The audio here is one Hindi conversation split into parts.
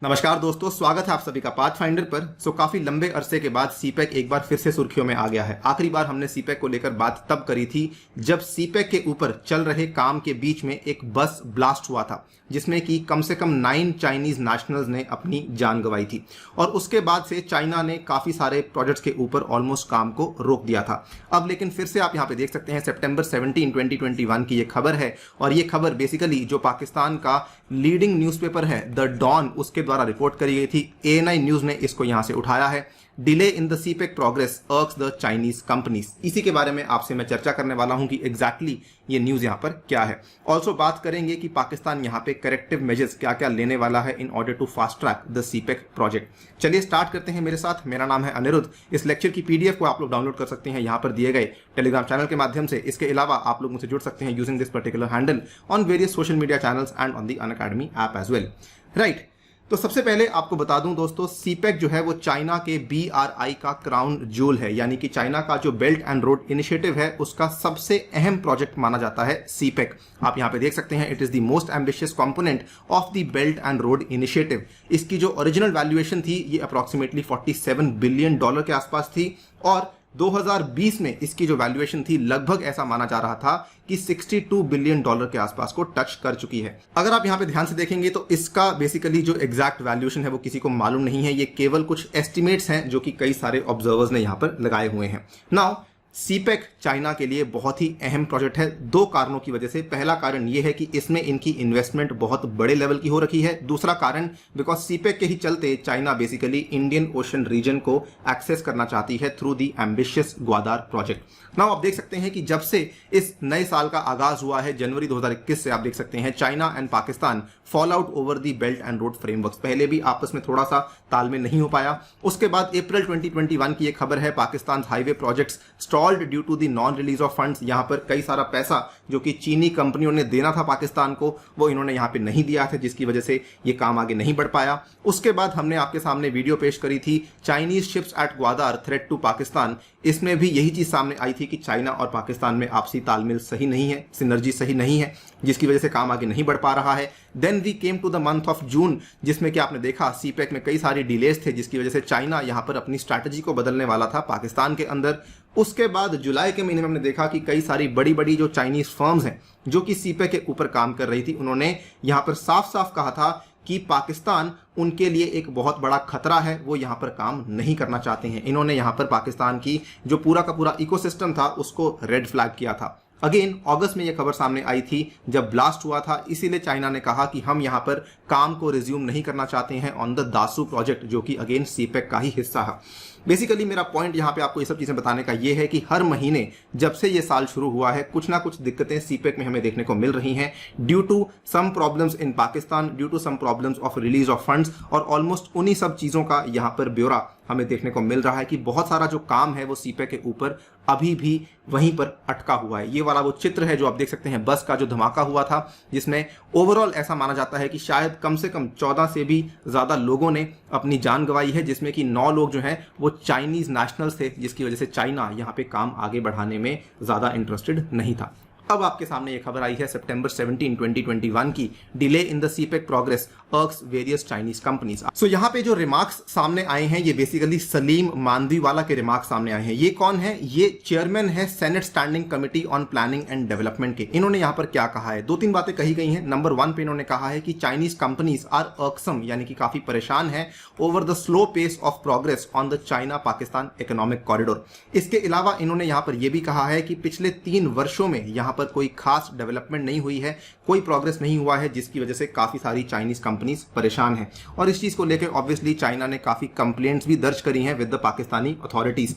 नमस्कार दोस्तों, स्वागत है आप सभी का पाथफाइंडर पर। काफी लंबे अरसे के बाद सीपेक एक बार फिर से सुर्खियों में आ गया है। आखिरी बार हमने सीपेक को लेकर बात तब करी थी जब सीपेक के ऊपर चल रहे काम के बीच में एक बस ब्लास्ट हुआ था जिसमें कि कम से कम 9 चाइनीज नेशनल्स ने अपनी जान गंवाई थी। और उसके बाद से चाइना ने काफी सारे प्रोजेक्ट्स के ऊपर ऑलमोस्ट काम को रोक दिया था। अब लेकिन फिर से आप यहाँ पे देख सकते हैं सितंबर 17, 2021 की ये खबर है। और ये खबर बेसिकली जो पाकिस्तान का लीडिंग न्यूज़पेपर है द डॉन, उसके द्वारा रिपोर्ट करी गई थी। ANI न्यूज ने इसको यहां से उठाया है। Delay in the CPEC progress irks the Chinese companies. इसी के बारे में आपसे मैं चर्चा करने वाला हूं कि एग्जैक्टली ये न्यूज यहां पर क्या है। ऑल्सो बात करेंगे कि पाकिस्तान यहां पे करेक्टिव मेजर्स क्या क्या लेने वाला है in order to fast track the CPEC project. चलिए स्टार्ट करते हैं मेरे साथ। मेरा नाम है अनिरुद्ध। इस लेक्चर की PDF को आप लोग डाउनलोड कर सकते हैं यहां पर दिए गए टेलीग्राम चैनल के माध्यम से। इसके अलावा आप लोग मुझसे जुड़ सकते हैं using this particular handle on various social media channels and on the Unacademy app as well. Right, तो सबसे पहले आपको बता दूं दोस्तों, सीपेक जो है वो चाइना के BRI का क्राउन ज्यूल है। यानी कि चाइना का जो बेल्ट एंड रोड इनिशिएटिव है उसका सबसे अहम प्रोजेक्ट माना जाता है सीपेक। आप यहां पे देख सकते हैं, it is the most ambitious component of the belt and road initiative. इसकी जो ओरिजिनल वैल्यूएशन थी ये अप्रोक्सीमेटली $47 बिलियन के आसपास थी और 2020 में इसकी जो वैल्यूएशन थी लगभग ऐसा माना जा रहा था कि $62 बिलियन के आसपास को टच कर चुकी है। अगर आप यहां पे ध्यान से देखेंगे तो इसका बेसिकली जो एग्जैक्ट वैल्यूएशन है वो किसी को मालूम नहीं है। ये केवल कुछ एस्टिमेट्स हैं जो कि कई सारे ऑब्जर्वर्स ने यहां पर लगाए हुए हैं। नाउ सीपेक चाइना के लिए बहुत ही अहम प्रोजेक्ट है दो कारणों की वजह से। पहला कारण यह है कि इसमें इनकी इन्वेस्टमेंट बहुत बड़े लेवल की हो रखी है। दूसरा कारण बिकॉज सीपेक के ही चलते China basically Indian Ocean region को एक्सेस करना चाहती है through the ambitious Gwadar project. Now आप देख सकते हैं कि जब से इस नए साल का आगाज हुआ है जनवरी 2021 से, आप देख सकते हैं China and Pakistan fall out over the belt and road framework. पहले भी आपस में थोड़ा सा तालमेल नहीं हो पाया। उसके बाद अप्रैल 2021 की एक खबर है, Pakistan highway projects stalled due to the non release of funds. यहां पर कई सारा पैसा जो कि चीनी कंपनियों ने देना था पाकिस्तान को वो इन्होंने यहां पे नहीं दिया था, जिसकी वजह से ये काम आगे नहीं बढ़ पाया। उसके बाद हमने आपके सामने वीडियो पेश करी थी Chinese ships at Gwadar threat to Pakistan. इसमें भी यही चीज सामने आई थी कि चाइना और पाकिस्तान में आपसी तालमेल सही नहीं है, सिनर्जी सही नहीं है, जिसकी वजह से काम आगे नहीं बढ़ पा रहा है। Then we came to the month of June, जिसमें कि आपने देखा सीपेक में कई सारी डिलेज थे, जिसकी वजह से चाइना यहां पर अपनी स्ट्रैटेजी को बदलने वाला था पाकिस्तान के अंदर। उसके बाद जुलाई के महीने में हमने देखा कि कई सारी बड़ी बड़ी जो चाइनीज फर्म्स हैं जो कि सीपेक के ऊपर काम कर रही थी, उन्होंने यहां पर साफ साफ कहा था कि पाकिस्तान उनके लिए एक बहुत बड़ा खतरा है, वो यहां पर काम नहीं करना चाहते हैं। इन्होंने यहां पर पाकिस्तान की जो पूरा का पूरा इकोसिस्टम था उसको रेड फ्लैग किया था। अगेन अगस्त में यह खबर सामने आई थी जब ब्लास्ट हुआ था, इसीलिए चाइना ने कहा कि हम यहां पर काम को रिज्यूम नहीं करना चाहते हैं ऑन द दासू प्रोजेक्ट, जो कि अगेन सीपेक का ही हिस्सा है। बेसिकली मेरा पॉइंट यहां पे आपको ये सब चीजें बताने का ये है कि हर महीने जब से ये साल शुरू हुआ है कुछ ना कुछ दिक्कतें सीपेक में हमें देखने को मिल रही हैं due to some problems in Pakistan, due to some problems of release of funds. और ऑलमोस्ट उन्हीं सब चीजों का यहां पर ब्यौरा हमें देखने को मिल रहा है कि बहुत सारा जो काम है वो सीपेक के ऊपर अभी भी वहीं पर अटका हुआ है। ये वाला वो चित्र है जो आप देख सकते हैं बस का जो धमाका हुआ था, जिसमें ओवरऑल ऐसा माना जाता है कि शायद कम से कम 14 से भी ज्यादा लोगों ने अपनी जान गंवाई है, जिसमें कि 9 लोग जो हैं वो चाइनीज नेशनल्स थे, जिसकी वजह से चाइना यहां पे काम आगे बढ़ाने में ज्यादा इंटरेस्टेड नहीं था। अब आपके सामने ये खबर आई है सितंबर 17, 2021 की, delay in the CPEC progress irks various Chinese companies. So यहाँ पे जो रिमार्क्स सामने आए हैं ये बेसिकली सलीम मानदीवाला के रिमार्क्स सामने आए हैं। ये कौन है? ये चेयरमैन है senate standing committee on planning and development के। इन्होंने यहाँ पर क्या कहा है? 2-3 बातें कही गई हैं। नंबर 1 पे इन्होंने कहा है कि चाइनीज कंपनीज आर अर्कसम, यानी कि काफी परेशान है over the slow pace of progress on the China Pakistan economic corridor. इसके अलावा इन्होंने यहाँ पर यह भी कहा है कि पिछले 3 वर्षों में यहाँ पर कोई खास डेवलपमेंट नहीं हुई है, कोई प्रोग्रेस नहीं हुआ है, जिसकी वजह से काफी सारी चाइनीज कंपनीज परेशान हैं। और इस चीज को लेकर ऑब्वियसली चाइना ने काफी कंप्लेंट्स भी दर्ज करी हैं विद द पाकिस्तानी अथॉरिटीज।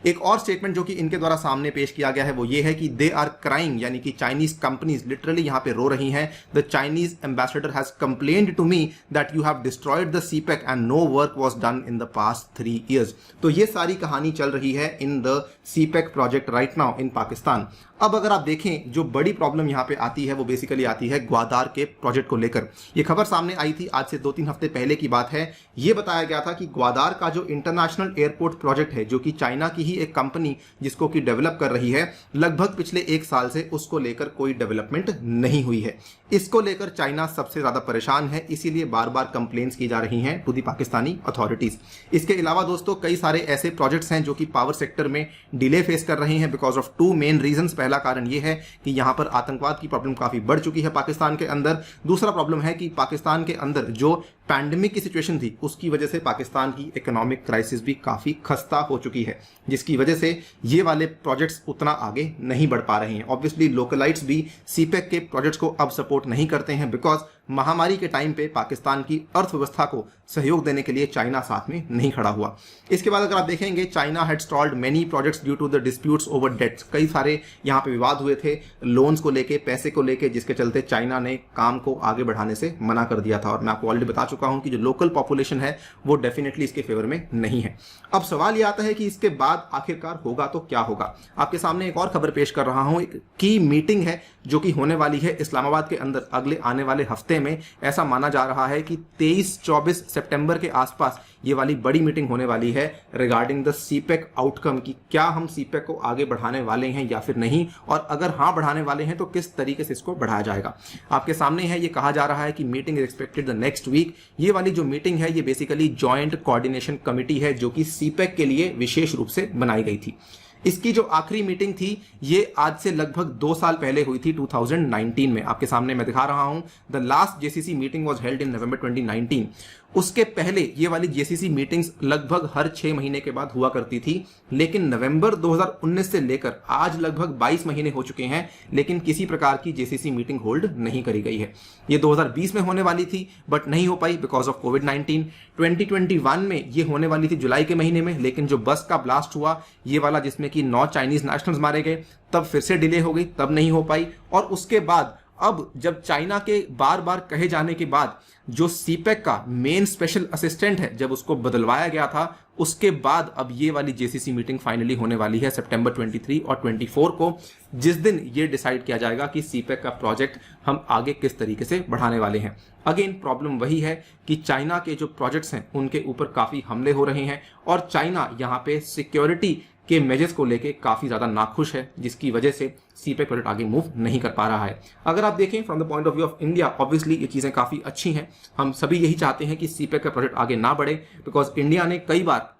एक और स्टेटमेंट जो कि इनके द्वारा सामने पेश किया गया है वो ये है कि दे आर क्राइंग, यानी कि चाइनीज कंपनीज लिटरली यहां पे रो रही हैं। The Chinese ambassador has complained to me that you have destroyed the CPEC and no work was done in the past 3 years। तो ये सारी कहानी चल रही है in the CPEC project right now in Pakistan. अब अगर आप देखें जो बड़ी प्रॉब्लम यहाँ पे आती है वो बेसिकली आती है ग्वादार के प्रोजेक्ट को लेकर। ये खबर सामने आई थी, आज से 2-3 हफ्ते पहले की बात है। ये बताया गया था कि ग्वादार का जो इंटरनेशनल एयरपोर्ट प्रोजेक्ट है, जो कि चाइना की ही एक कंपनी जिसको कि डेवलप कर रही है, लगभग पिछले 1 साल से उसको लेकर कोई डेवलपमेंट नहीं हुई है। इसको लेकर चाइना सबसे ज्यादा परेशान है, इसीलिए बार बार कंप्लेंट्स की जा रही हैं टू दी पाकिस्तानी अथॉरिटीज। इसके अलावा दोस्तों कई सारे ऐसे प्रोजेक्ट्स हैं जो कि पावर सेक्टर में डिले फेस कर रहे हैं बिकॉज ऑफ 2 मेन रीजंस। पहला कारण यह है कि यहां पर आतंकवाद की प्रॉब्लम काफी बढ़ चुकी है पाकिस्तान के अंदर। दूसरा प्रॉब्लम है कि पाकिस्तान के अंदर जो पैंडेमिक की सिचुएशन थी उसकी वजह से पाकिस्तान की इकोनॉमिक क्राइसिस भी काफी खस्ता हो चुकी है, जिसकी वजह से ये वाले प्रोजेक्ट्स उतना आगे नहीं बढ़ पा रहे हैं। ऑब्वियसली लोकलाइट्स भी सीपेक के प्रोजेक्ट्स को अब सपोर्ट नहीं करते हैं बिकॉज महामारी के टाइम पे पाकिस्तान की अर्थव्यवस्था को सहयोग देने के लिए चाइना साथ में नहीं खड़ा हुआ। इसके बाद अगर आप देखेंगे, China had stalled many projects due to the disputes over debts. कई सारे यहाँ पे विवाद हुए थे लोन्स को लेके, पैसे को लेके, जिसके चलते चाइना ने काम को आगे बढ़ाने से मना कर दिया था। और मैं आपको ऑलरेडी बता चुका हूं कि जो लोकल पॉपुलेशन है वो डेफिनेटली इसके फेवर में नहीं है। अब सवाल ये आता है कि इसके बाद आखिरकार होगा तो क्या होगा। आपके सामने एक और खबर पेश कर रहा हूं। एक की मीटिंग है जो कि होने वाली है इस्लामाबाद के अंदर अगले आने वाले हफ्ते में। ऐसा माना जा रहा है कि 23-24 सितंबर के आसपास ये वाली बड़ी मीटिंग होने वाली है रिगार्डिंग द सीपेक आउटकम की। क्या हम सीपेक को आगे बढ़ाने वाले हैं या फिर नहीं, और अगर हाँ बढ़ाने वाले हैं तो किस तरीके से इसको बढ़ाया जाएगा। आपके सामने है, ये कहा जा रहा है कि meeting is expected the next week. ये वाली जो मीटिंग है ये बेसिकली जॉइंट कोऑर्डिनेशन कमिटी है जो कि सीपेक के लिए विशेष रूप से बनाई गई थी। इसकी जो आखिरी मीटिंग थी ये आज से लगभग 2 साल पहले हुई थी 2019 में। आपके सामने मैं दिखा रहा हूं, the last JCC meeting was held in November 2019। उसके पहले ये वाली जेसीसी मीटिंग्स लगभग हर 6 महीने के बाद हुआ करती थी, लेकिन नवंबर 2019 से लेकर आज लगभग 22 महीने हो चुके हैं, लेकिन किसी प्रकार की जेसीसी मीटिंग होल्ड नहीं करी गई है। ये 2020 में होने वाली थी बट नहीं हो पाई बिकॉज ऑफ कोविड-19। 2021 में ये होने वाली थी जुलाई के महीने में, लेकिन जो बस का ब्लास्ट हुआ ये वाला जिसमें कि 9 चाइनीज नेशनल्स मारे गए, तब फिर से डिले हो गई, तब नहीं हो पाई। और उसके बाद अब जब चाइना के बार बार कहे जाने के बाद जो सीपेक का मेन स्पेशल असिस्टेंट है जब उसको बदलवाया गया था, उसके बाद अब ये वाली जेसीसी मीटिंग फाइनली होने वाली है सितंबर 23 और 24 को, जिस दिन ये डिसाइड किया जाएगा कि सीपेक का प्रोजेक्ट हम आगे किस तरीके से बढ़ाने वाले हैं। अगेन प्रॉब्लम वही है कि चाइना के जो प्रोजेक्ट्स हैं उनके ऊपर काफी हमले हो रहे हैं और चाइना यहाँ पे सिक्योरिटी के मेजर्स को लेके काफी ज्यादा नाखुश है, जिसकी वजह से सीपेक प्रोजेक्ट आगे मूव नहीं कर पा रहा है। अगर आप देखें from the point of view of India, obviously ये चीजें काफी अच्छी हैं। हम सभी यही चाहते हैं कि सीपेक का प्रोजेक्ट आगे ना बढ़े बिकॉज इंडिया ने कई बार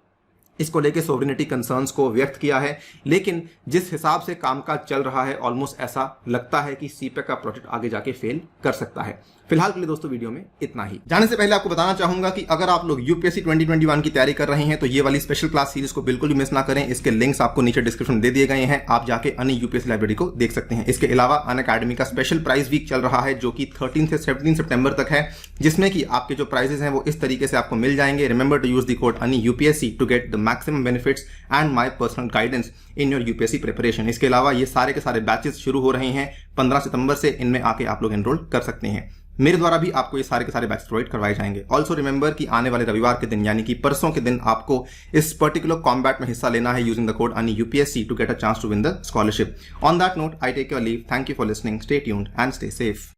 इसको लेके सोवरेनिटी कंसर्न्स को व्यक्त किया है, लेकिन जिस हिसाब से कामकाज चल रहा है ऑलमोस्ट ऐसा लगता है कि सीपेक का प्रोजेक्ट आगे जाके फेल कर सकता है। फिलहाल के लिए दोस्तों वीडियो में इतना ही। जाने से पहले आपको बताना चाहूंगा कि अगर आप लोग यूपीएससी 2021 की तैयारी कर रहे हैं तो ये वाली स्पेशल क्लास सीरीज को बिल्कुल भी मिस ना करें। इसके लिंक्स आपको नीचे डिस्क्रिप्शन में दे दिए गए हैं, आप जाके अन्य यूपीएससी लाइब्रेरी को देख सकते हैं। इसके अलावा अनअकैडमी का स्पेशल प्राइज वीक चल रहा है जो कि 13 से 17 सितंबर तक है, जिसमें कि आपके जो प्राइजेस हैं वो इस तरीके से आपको मिल जाएंगे। Remember to use the code ANIUPSC to get the maximum benefits and my personal guidance in your UPSC preparation. इसके अलावा ये सारे के सारे बैचेस शुरू हो रहे हैं 15 सितंबर से, इनमें आके आप लोग एनरोल कर सकते हैं। मेरे द्वारा भी आपको ये सारे के सारे बैच प्रोवाइड करवाए जाएंगे। ऑल्सो रिमेंबर कि आने वाले रविवार के दिन यानी कि परसों के दिन आपको इस पर्टिकुलर कॉम्बैट में हिस्सा लेना है using the code ANIUPSC to get a chance to win the scholarship. On that note I take your leave. Thank you for listening. Stay tuned and stay safe.